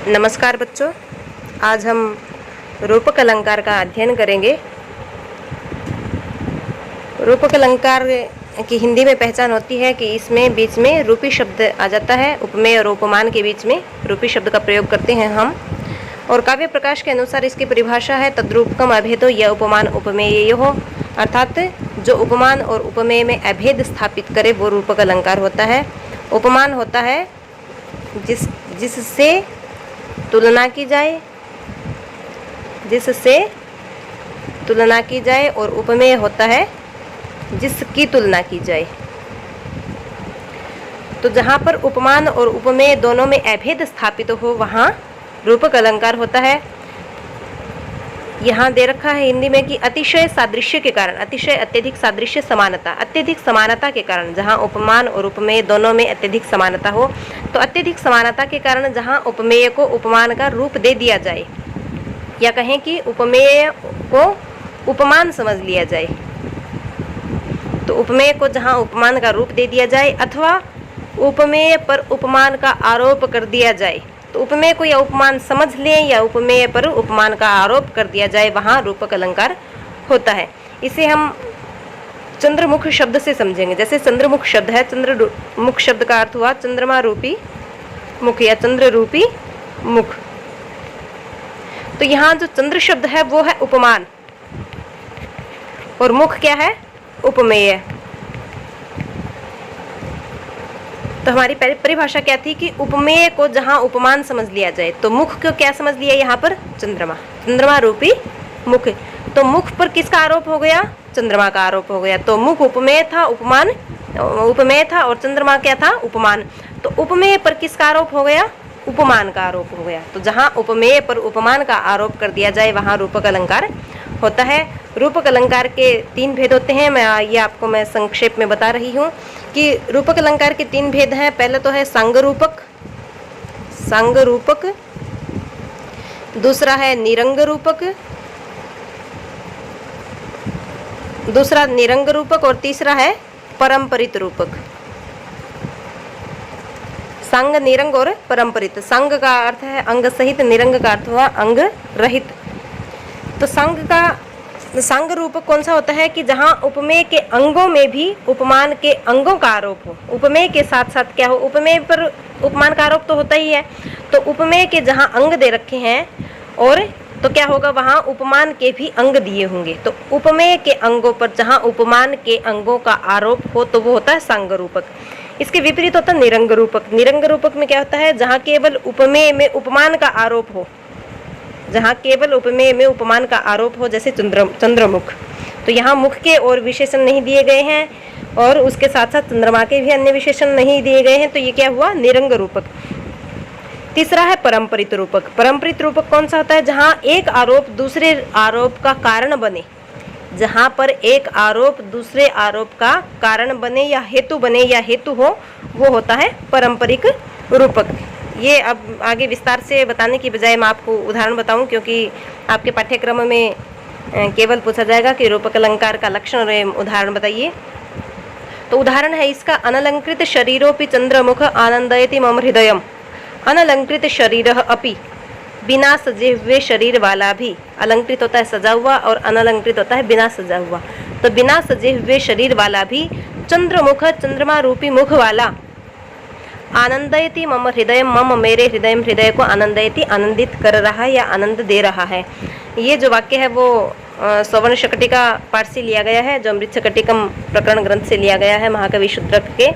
नमस्कार बच्चों, आज हम रूपक अलंकार का अध्ययन करेंगे। रूपक अलंकार की हिंदी में पहचान होती है कि इसमें बीच में रूपी शब्द आ जाता है। उपमेय और उपमान के बीच में रूपी शब्द का प्रयोग करते हैं हम। और काव्य प्रकाश के अनुसार इसकी परिभाषा है तद्रूपकम अभेदो यह उपमान उपमेय हो, अर्थात जो उपमान और उपमेय में अभेद स्थापित करे वो रूपक अलंकार होता है। उपमान होता है जिससे तुलना की जाए और उपमेय होता है जिसकी तुलना की जाए। तो जहाँ पर उपमान और उपमेय दोनों में अभेद स्थापित हो वहाँ रूपक अलंकार होता है। यहाँ दे रखा है हिंदी में कि अतिशय सादृश्य के कारण, अतिशय अत्यधिक सादृश्य समानता, अत्यधिक समानता के कारण जहाँ उपमान और उपमेय दोनों में अत्यधिक समानता हो, तो अत्यधिक समानता के कारण जहाँ उपमेय को उपमान का रूप दे दिया जाए, या कहें कि उपमेय को उपमान समझ लिया जाए, तो उपमेय को जहाँ उपमान का रूप दे दिया जाए अथवा उपमेय पर उपमान का आरोप कर दिया जाए, तो उपमेय को या उपमान समझ लें या उपमेय पर उपमान का आरोप कर दिया जाए, वहाँ रूपक अलंकार होता है। इसे हम चंद्रमुख शब्द से समझेंगे। जैसे चंद्रमुख शब्द है, चंद्रमुख शब्द का अर्थ हुआ चंद्रमा रूपी मुख या चंद्र रूपी मुख। तो यहाँ जो चंद्र शब्द है वो है उपमान और मुख क्या है, उपमेय। तो हमारी परिभाषा क्या थी कि उपमेय को जहाँ उपमान समझ लिया जाए, तो मुख को क्या समझ लिया यहाँ पर, चंद्रमा रूपी मुख। तो मुख पर किसका आरोप हो गया, चंद्रमा का आरोप हो गया। तो मुख उपमेय था, उपमेय था और चंद्रमा क्या था, उपमान। तो उपमेय पर किसका आरोप हो गया, उपमान का आरोप हो गया। तो जहाँ उपमेय पर उपमान का आरोप कर दिया जाए वहाँ रूपक अलंकार होता है। रूपक अलंकार के 3 भेद होते हैं। मैं संक्षेप में बता रही हूँ कि रूपक अलंकार के 3 भेद हैं। पहले तो है सांग रूपक, दूसरा है निरंग रूपक और तीसरा है परंपरित रूपक। संग, निरंग और परंपरित। संग का अर्थ है अंग सहित, निरंग का अर्थ हुआ अंग रहित। तो संग रूपक कौन सा होता है कि जहाँ उपमेय के अंगों में भी उपमान के अंगों का आरोप हो। उपमेय के साथ साथ क्या हो, उपमेय पर उपमान का आरोप तो होता ही है, तो उपमेय के जहाँ अंग दे रखे हैं और तो क्या होगा, वहाँ उपमान के भी अंग दिए होंगे। तो उपमेय के अंगों पर जहाँ उपमान के अंगों का आरोप हो तो वो होता है सांग रूपक। इसके विपरीत होता है निरंग रूपक। निरंग रूपक में क्या होता है, जहाँ केवल उपमेय में उपमान का आरोप हो, जहाँ केवल उपमेय में उपमान का आरोप हो, जैसे चंद्रमुख। तो यहाँ मुख के और विशेषण नहीं दिए गए हैं और उसके साथ साथ चंद्रमा के भी अन्य विशेषण नहीं दिए गए हैं, तो ये क्या हुआ, निरंग रूपक। तीसरा है परंपरित रूपक। परंपरित रूपक कौन सा होता है, जहाँ एक आरोप दूसरे आरोप का कारण बने, जहाँ पर एक आरोप दूसरे आरोप का कारण बने या हेतु बने या हेतु हो, वो होता है परंपरिक रूपक। ये अब आगे विस्तार से बताने की बजाय मैं आपको उदाहरण बताऊं, क्योंकि आपके पाठ्यक्रम में केवल पूछा जाएगा कि रूपक अलंकार का लक्षण और उदाहरण बताइए। तो उदाहरण है इसका, अनलंकृत शरीरोपि चंद्रमुख आनंदयति मम हृदयम। अनलंकृत शरीरः अपि, बिना सजे हुए शरीर वाला भी। अलंकृत होता है सजा हुआ और अनलंकृत होता है बिना सजा हुआ। तो बिना सजे हुए शरीर वाला भी चंद्रमुख, चंद्रमा रूपी मुख वाला, आनंदयति मम हृदय, मम मेरे हृदय को आनंदयति आनंदित कर रहा है या आनंद दे रहा है। ये जो वाक्य है वो सवर्ण शकटिका पाठ से लिया गया है, जो अमृत शकटिकम प्रकरण ग्रंथ से लिया गया है महाकवि शूद्रक के।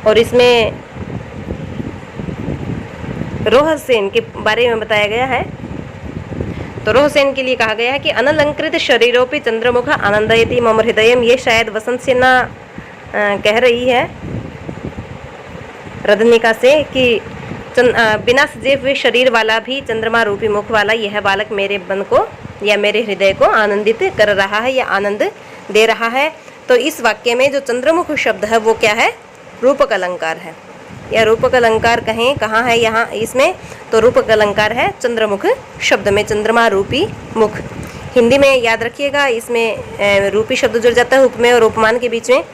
और इसमें रोहसेन के बारे में बताया गया है। तो रोहसेन के लिए कहा गया है कि अनलंकृत शरीरोपि चंद्रमुख आनंदयति मम हृदयम। ये शायद वसंत सेना कह रही है रदनिका से कि बिना सजे हुए शरीर वाला भी चंद्रमा रूपी मुख वाला यह बालक मेरे मन को या मेरे हृदय को आनंदित कर रहा है या आनंद दे रहा है। तो इस वाक्य में जो चंद्रमुख शब्द है वो क्या है, रूपक अलंकार है, या रूपक अलंकार कहें कहाँ है यहाँ इसमें, तो रूपक अलंकार है चंद्रमुख शब्द में, चंद्रमा रूपी मुख। हिंदी में याद रखिएगा, इसमें रूपी शब्द जुड़ जाता है उपमेय और उपमान के बीच में।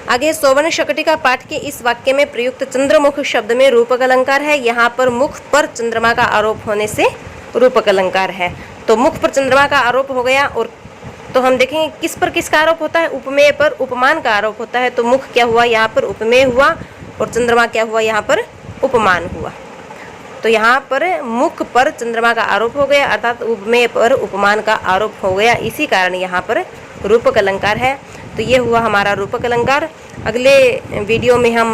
आगे सौवर्ण शकटिका पाठ के इस वाक्य में प्रयुक्त चंद्रमुख शब्द में रूपक अलंकार है। यहाँ पर मुख पर चंद्रमा का आरोप होने से रूपक अलंकार है। तो मुख पर चंद्रमा का आरोप हो गया, और तो हम देखेंगे किस पर किसका आरोप होता है, उपमेय पर उपमान का आरोप होता है। तो मुख क्या हुआ, यहाँ पर उपमेय हुआ, और चंद्रमा क्या हुआ, यहाँ पर उपमान हुआ। तो यहाँ पर मुख पर चंद्रमा का आरोप हो गया, अर्थात उपमेय पर उपमान का आरोप हो गया, इसी कारण यहाँ पर रूपक अलंकार है। तो ये हुआ हमारा रूपक अलंकार। अगले वीडियो में हम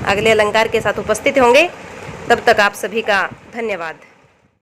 अगले अलंकार के साथ उपस्थित होंगे। तब तक आप सभी का धन्यवाद।